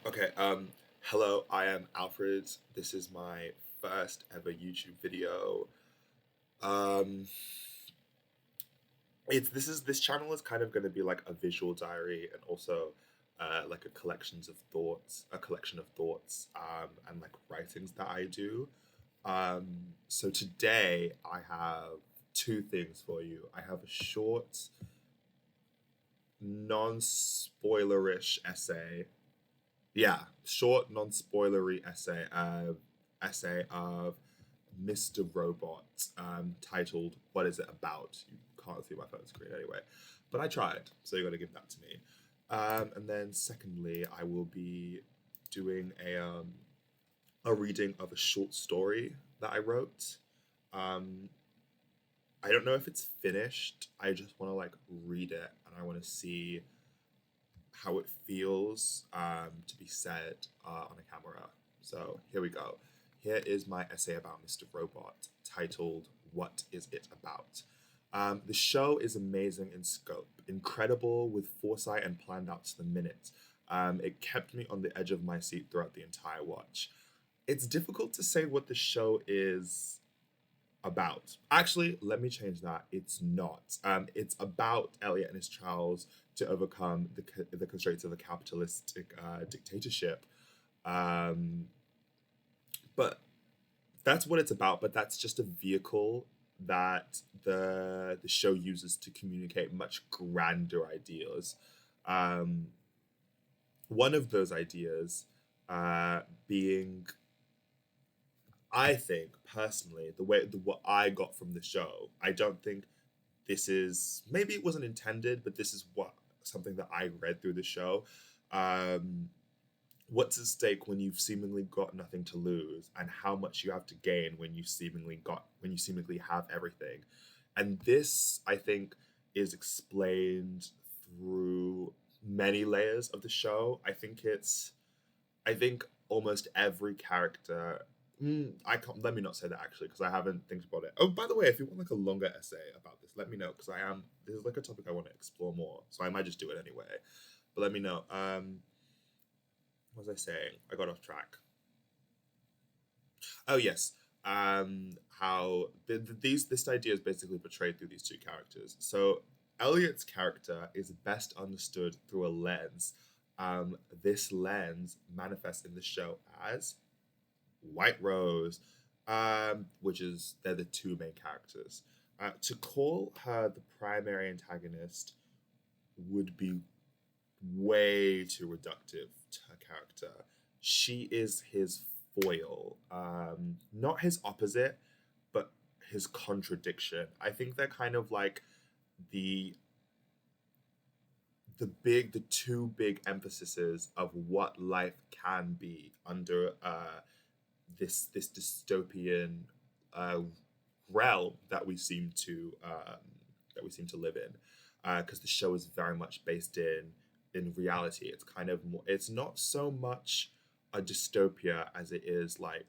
Okay, hello, I am Alfred. This is my first ever YouTube video. Um, this channel is kind of going to be like a visual diary and also like a collection of thoughts and like writings that I do. So today I have two things for you. I have a short, non-spoilerish essay. Yeah, short, non-spoilery essay of Mr. Robot, titled "What Is It About?" You can't see my phone screen anyway, but I tried, so you got to give that to me. And then, secondly, I will be doing a reading of a short story that I wrote. Um, I don't know if it's finished. I just want to like read it, and I want to see how it feels to be said on a camera. So here we go. Here is my essay about Mr. Robot titled "What Is It About?" The show is amazing in scope, incredible with foresight and planned out to the minute. It kept me on the edge of my seat throughout the entire watch. It's difficult to say what the show is about. Actually, let me change that. It's not. It's about Elliot and his trials to overcome the constraints of a capitalistic dictatorship. Um, but that's what it's about. But that's just a vehicle that the show uses to communicate much grander ideas. Um, one of those ideas being I think personally, what I got from the show, I don't think this is maybe it wasn't intended, but this is what something that I read through the show. Um, what's at stake when you've seemingly got nothing to lose, and how much you have to gain when you seemingly have everything. And this, I think, is explained through many layers of the show. I think almost every character. I can't. Let me not say that actually, because I haven't think about it. Oh, by the way, if you want like a longer essay about this, let me know because I am. This is like a topic I want to explore more, so I might just do it anyway. But let me know. What was I saying? I got off track. Oh yes. How these this idea is basically portrayed through these two characters. So Elliot's character is best understood through a lens. This lens manifests in the show as White Rose, which is they're the two main characters. To call her the primary antagonist would be way too reductive to her character. She is his foil, not his opposite, but his contradiction. I think they're kind of like the the two big emphases of what life can be under this dystopian uh, realm that we seem to live in, because the show is very much based in reality. It's kind of more. It's not so much a dystopia as it is like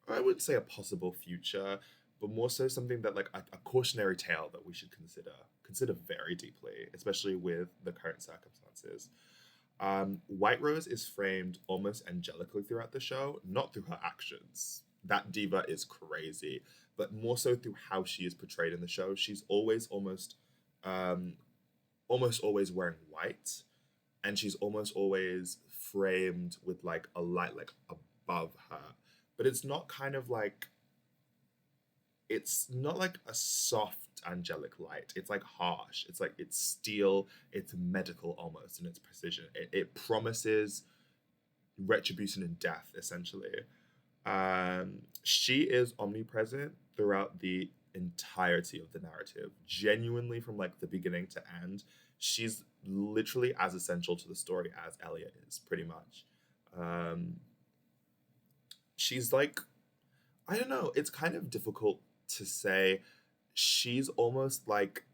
I would say a possible future, but more so something that like a cautionary tale that we should consider very deeply, especially with the current circumstances. White Rose is framed almost angelically throughout the show, not through her actions. That diva is crazy, but more so through how she is portrayed in the show. She's um, almost always wearing white, and she's almost always framed with like a light like above her. But it's not like a soft angelic light. It's like harsh. It's like it's steel. It's medical almost in its precision. It promises retribution and death essentially. She is omnipresent throughout the entirety of the narrative, genuinely from like the beginning to end. She's literally as essential to the story as Elliot is, pretty much. Um, she's like I don't know. It's kind of difficult to say. She's almost like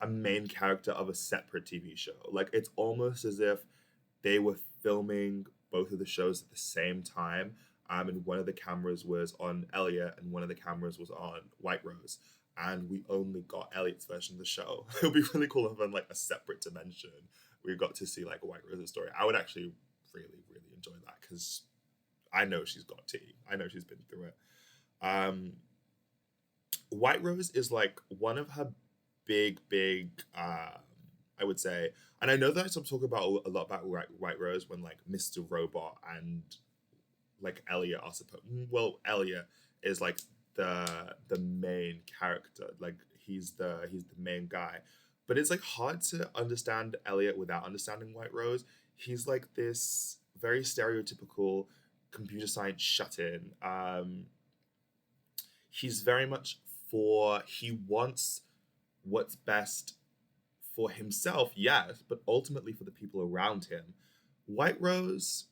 a main character of a separate TV show. Like it's almost as if they were filming both of the shows at the same time. And one of the cameras was on Elliot, and one of the cameras was on White Rose. And we only got Elliot's version of the show. It would be really cool if on like a separate dimension we got to see like White Rose's story. I would actually really, really enjoy that because I know she's got tea. I know she's been through it. Um, White Rose is like one of her big, I would say, and I know that I'm talking about a lot about White Rose when like Mr. Robot and like Elliot are supposed. Well, Elliot is like the main character. Like he's the main guy, but it's like hard to understand Elliot without understanding White Rose. He's like this very stereotypical computer science shut in. He's very much for he wants what's best for himself, yes, but ultimately for the people around him. White Rose,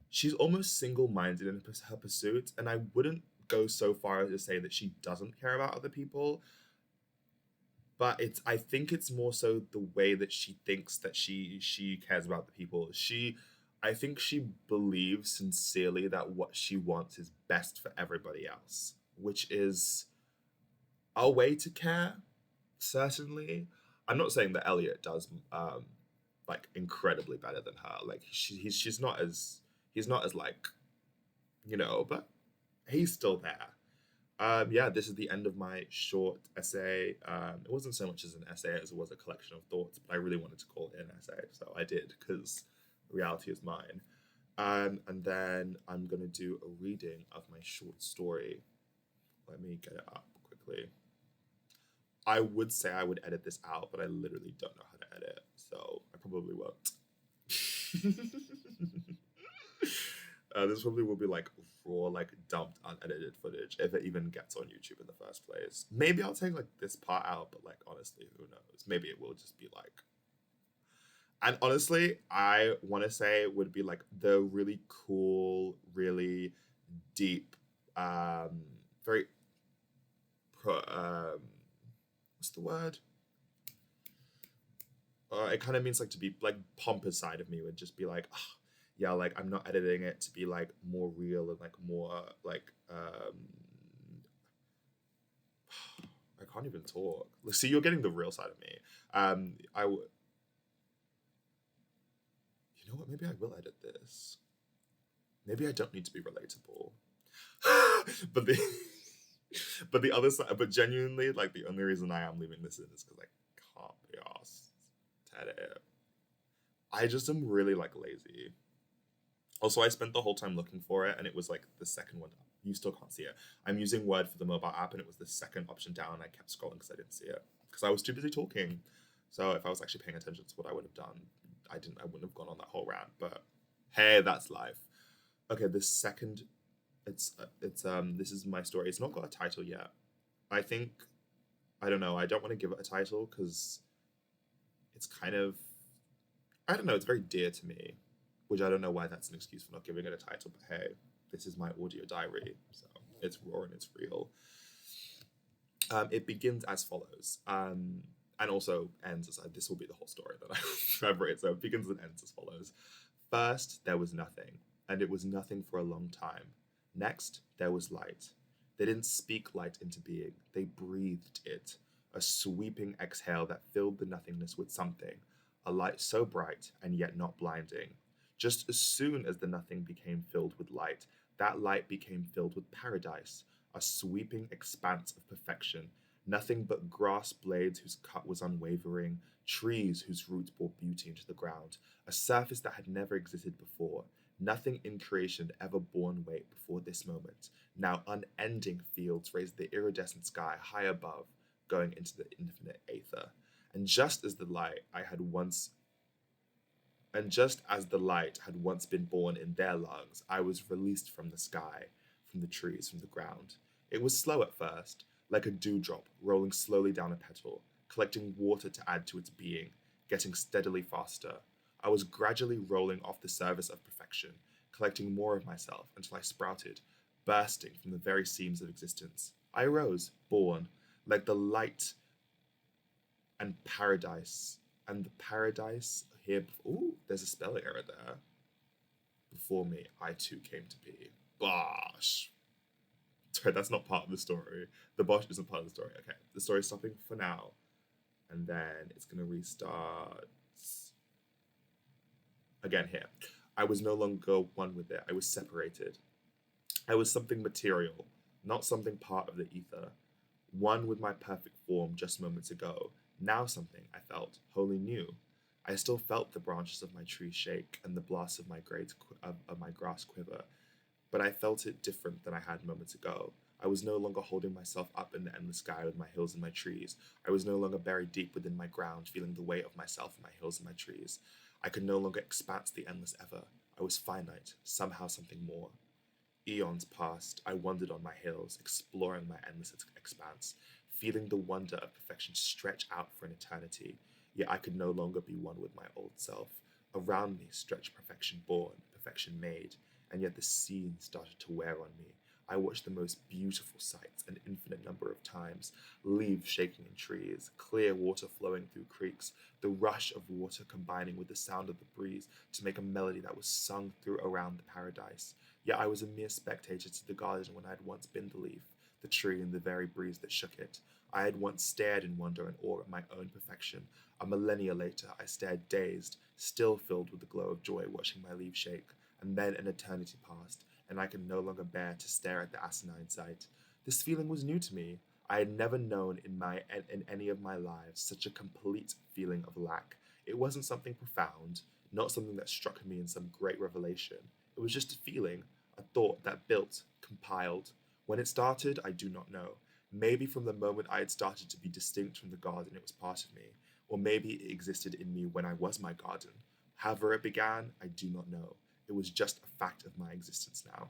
she's almost single-minded in her pursuit, and I wouldn't go so far as to say that she doesn't care about other people, but it's I think it's more so the way that she thinks that she cares about the people. I think she believes sincerely that what she wants is best for everybody else, which is a way to care, certainly. I'm not saying that Elliot does like incredibly better than her. Like she's not as he's not as like but he's still there. Yeah, this is the end of my short essay. It wasn't so much as an essay as it was a collection of thoughts, but I really wanted to call it an essay, so I did because reality is mine. And then I'm gonna do a reading of my short story. Let me get it up quickly. I would say I would edit this out, but I literally don't know how to edit, so I probably won't. This probably will be like raw, like dumped, unedited footage if it even gets on YouTube in the first place. Maybe I'll take like this part out, but like honestly, who knows? Maybe it will just be like. And honestly, I want to say it would be like the really cool, really deep, very what's the word? It kind of means like to be like pompous side of me would just be like, oh, yeah, like I'm not editing it to be like more real and like more like I can't even talk. See, you're getting the real side of me. I would. You know what? Maybe I will edit this. Maybe I don't need to be relatable. but the but the other side, but genuinely, like the only reason I am leaving this in is because I can't be asked to edit it. I just am really like lazy. Also, I spent the whole time looking for it, and it was like the second one. You still can't see it. I'm using Word for the mobile app, and it was the second option down. I kept scrolling because I didn't see it because I was too busy talking. So if I was actually paying attention to what I would have done, I didn't. I wouldn't have gone on that whole rant. But hey, that's life. Okay, the second, this is my story. It's not got a title yet. I think I don't know. I don't want to give it a title because it's kind of I don't know. It's very dear to me, which I don't know why that's an excuse for not giving it a title. But hey, this is my audio diary, so it's raw and it's real. It begins as follows, and also ends as this will be the whole story that I've written. So it begins and ends as follows. First, there was nothing, and it was nothing for a long time. Next, there was light. They didn't speak light into being, they breathed it, a sweeping exhale that filled the nothingness with something, a light so bright and yet not blinding. Just as soon as the nothing became filled with light, that light became filled with paradise, a sweeping expanse of perfection, nothing but grass blades whose cut was unwavering, trees whose roots bore beauty into the ground, a surface that had never existed before. Nothing in creation had ever borne weight before this moment. Now unending fields raised the iridescent sky high above, going into the infinite aether. And just as the light I had once and just as the light had once been born in their lungs, I was released from the sky, from the trees, from the ground. It was slow at first, like a dewdrop rolling slowly down a petal, collecting water to add to its being, getting steadily faster. I was gradually rolling off the surface of perfection, collecting more of myself until I sprouted, bursting from the very seams of existence. I rose, born, like the light and paradise. And the paradise here, ooh, there's a spelling error there. Before me, I too came to be. Bosh. Sorry, that's not part of the story. The bosh isn't part of the story. Okay, the story's stopping for now. And then it's going to restart again here. I was no longer one with it. I was separated. I was something material, not something part of the ether. One with my perfect form just moments ago. Now something, I felt, wholly new. I still felt the branches of my tree shake and the blasts of of my grass quiver, but I felt it different than I had moments ago. I was no longer holding myself up in the endless sky with my hills and my trees. I was no longer buried deep within my ground, feeling the weight of myself and my hills and my trees. I could no longer expanse the endless ever. I was finite, somehow something more. Eons passed, I wandered on my hills, exploring my endless expanse, feeling the wonder of perfection stretch out for an eternity. Yet I could no longer be one with my old self. Around me stretched perfection born, perfection made, and yet the scene started to wear on me. I watched the most beautiful sights an infinite number of times, leaves shaking in trees, clear water flowing through creeks, the rush of water combining with the sound of the breeze to make a melody that was sung through around the paradise. Yet I was a mere spectator to the garden when I had once been the leaf, the tree, and the very breeze that shook it. I had once stared in wonder and awe at my own perfection. A millennia later, I stared dazed, still filled with the glow of joy watching my leaves shake, and then an eternity passed, and I could no longer bear to stare at the asinine sight. This feeling was new to me. I had never known in any of my lives such a complete feeling of lack. It wasn't something profound, not something that struck me in some great revelation. It was just a feeling, a thought that built, compiled. When it started, I do not know. Maybe from the moment I had started to be distinct from the garden, it was part of me, or maybe it existed in me when I was my garden. However it began, I do not know. It was just a fact of my existence now.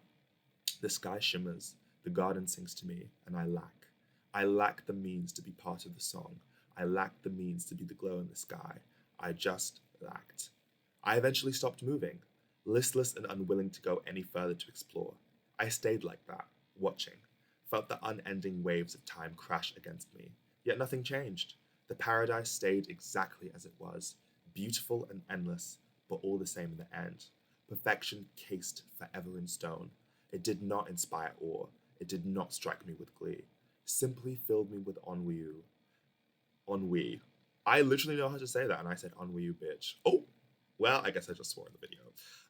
The sky shimmers, the garden sings to me, and I lack. I lack the means to be part of the song. I lacked the means to be the glow in the sky. I just lacked. I eventually stopped moving, listless and unwilling to go any further to explore. I stayed like that, watching, felt the unending waves of time crash against me. Yet nothing changed. The paradise stayed exactly as it was, beautiful and endless, but all the same in the end. Perfection cased forever in stone. It did not inspire awe. It did not strike me with glee. Simply filled me with ennui. Ennui. I literally know how to say that, and I said ennui, bitch. Oh, well, I guess I just swore in the video.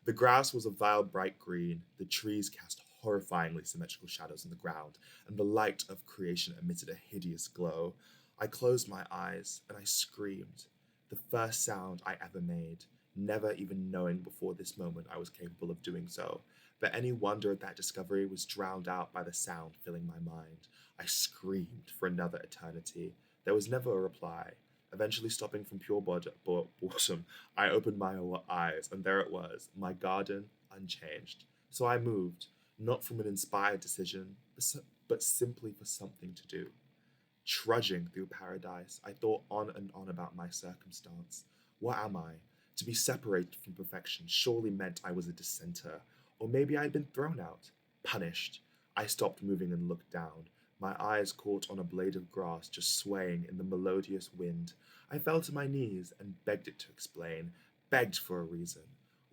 The grass was a vile bright green. The trees cast horrifyingly symmetrical shadows on the ground, and the light of creation emitted a hideous glow. I closed my eyes, and I screamed. The first sound I ever made, never even knowing before this moment I was capable of doing so. But any wonder at that discovery was drowned out by the sound filling my mind. I screamed for another eternity. There was never a reply. Eventually stopping from pure boredom, I opened my eyes, and there it was, my garden, unchanged. So I moved, not from an inspired decision, but simply for something to do. Trudging through paradise, I thought on and on about my circumstance. What am I? To be separated from perfection surely meant I was a dissenter, or maybe I had been thrown out, punished. I stopped moving and looked down. My eyes caught on a blade of grass just swaying in the melodious wind. I fell to my knees and begged it to explain, begged for a reason.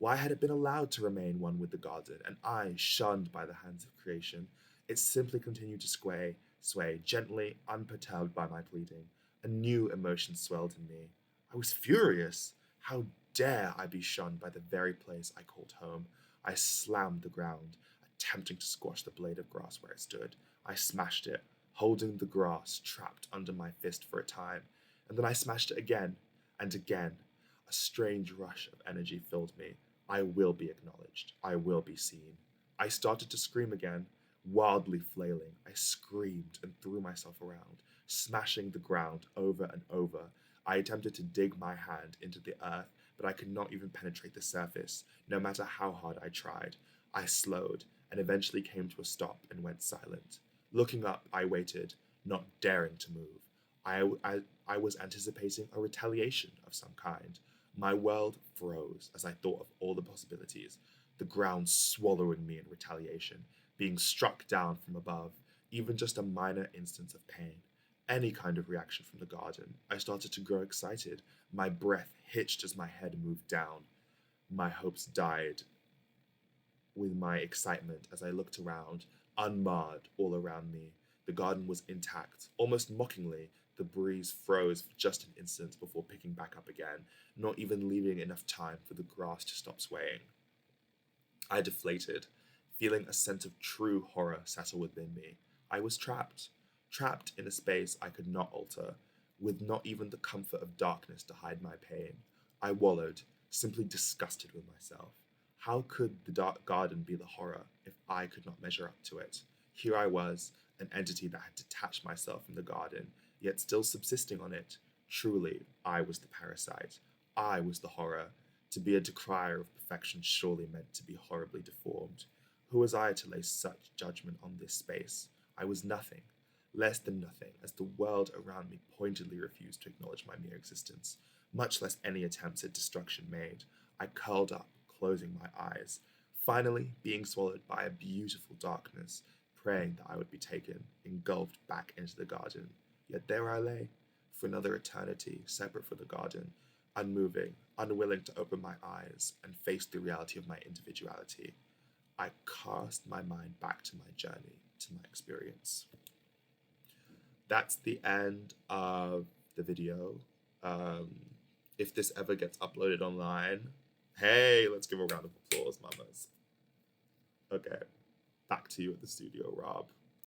Why had it been allowed to remain one with the garden, and I shunned by the hands of creation? It simply continued to sway, gently, unperturbed by my pleading. A new emotion swelled in me. I was furious. How dare I be shunned by the very place I called home? I slammed the ground, attempting to squash the blade of grass where it stood. I smashed it, holding the grass trapped under my fist for a time, and then I smashed it again and again. A strange rush of energy filled me. I will be acknowledged. I will be seen. I started to scream again, wildly flailing. I screamed and threw myself around, smashing the ground over and over. I attempted to dig my hand into the earth, but I could not even penetrate the surface, no matter how hard I tried. I slowed and eventually came to a stop and went silent. Looking up, I waited, not daring to move. I was anticipating a retaliation of some kind. My world froze as I thought of all the possibilities, the ground swallowing me in retaliation, being struck down from above, even just a minor instance of pain. Any kind of reaction from the garden. I started to grow excited. My breath hitched as my head moved down. My hopes died with my excitement as I looked around, unmarred all around me. The garden was intact, almost mockingly, The breeze froze for just an instant before picking back up again, not even leaving enough time for the grass to stop swaying. I deflated, feeling a sense of true horror settle within me. I was trapped, trapped in a space I could not alter, with not even the comfort of darkness to hide my pain. I wallowed, simply disgusted with myself. How could the dark garden be the horror if I could not measure up to it? Here I was, an entity that had detached myself from the garden, yet still subsisting on it. Truly, I was the parasite. I was the horror. To be a decrier of perfection surely meant to be horribly deformed. Who was I to lay such judgment on this space? I was nothing, less than nothing, as the world around me pointedly refused to acknowledge my mere existence, much less any attempts at destruction made. I curled up, closing my eyes, finally being swallowed by a beautiful darkness, praying that I would be taken, engulfed back into the garden. Yet there I lay, for another eternity, separate from the garden, unmoving, unwilling to open my eyes and face the reality of my individuality. I cast my mind back to my journey, to my experience. That's the end of the video. Um, if this ever gets uploaded online, hey, let's give a round of applause, mamas. Okay, back to you at the studio, Rob.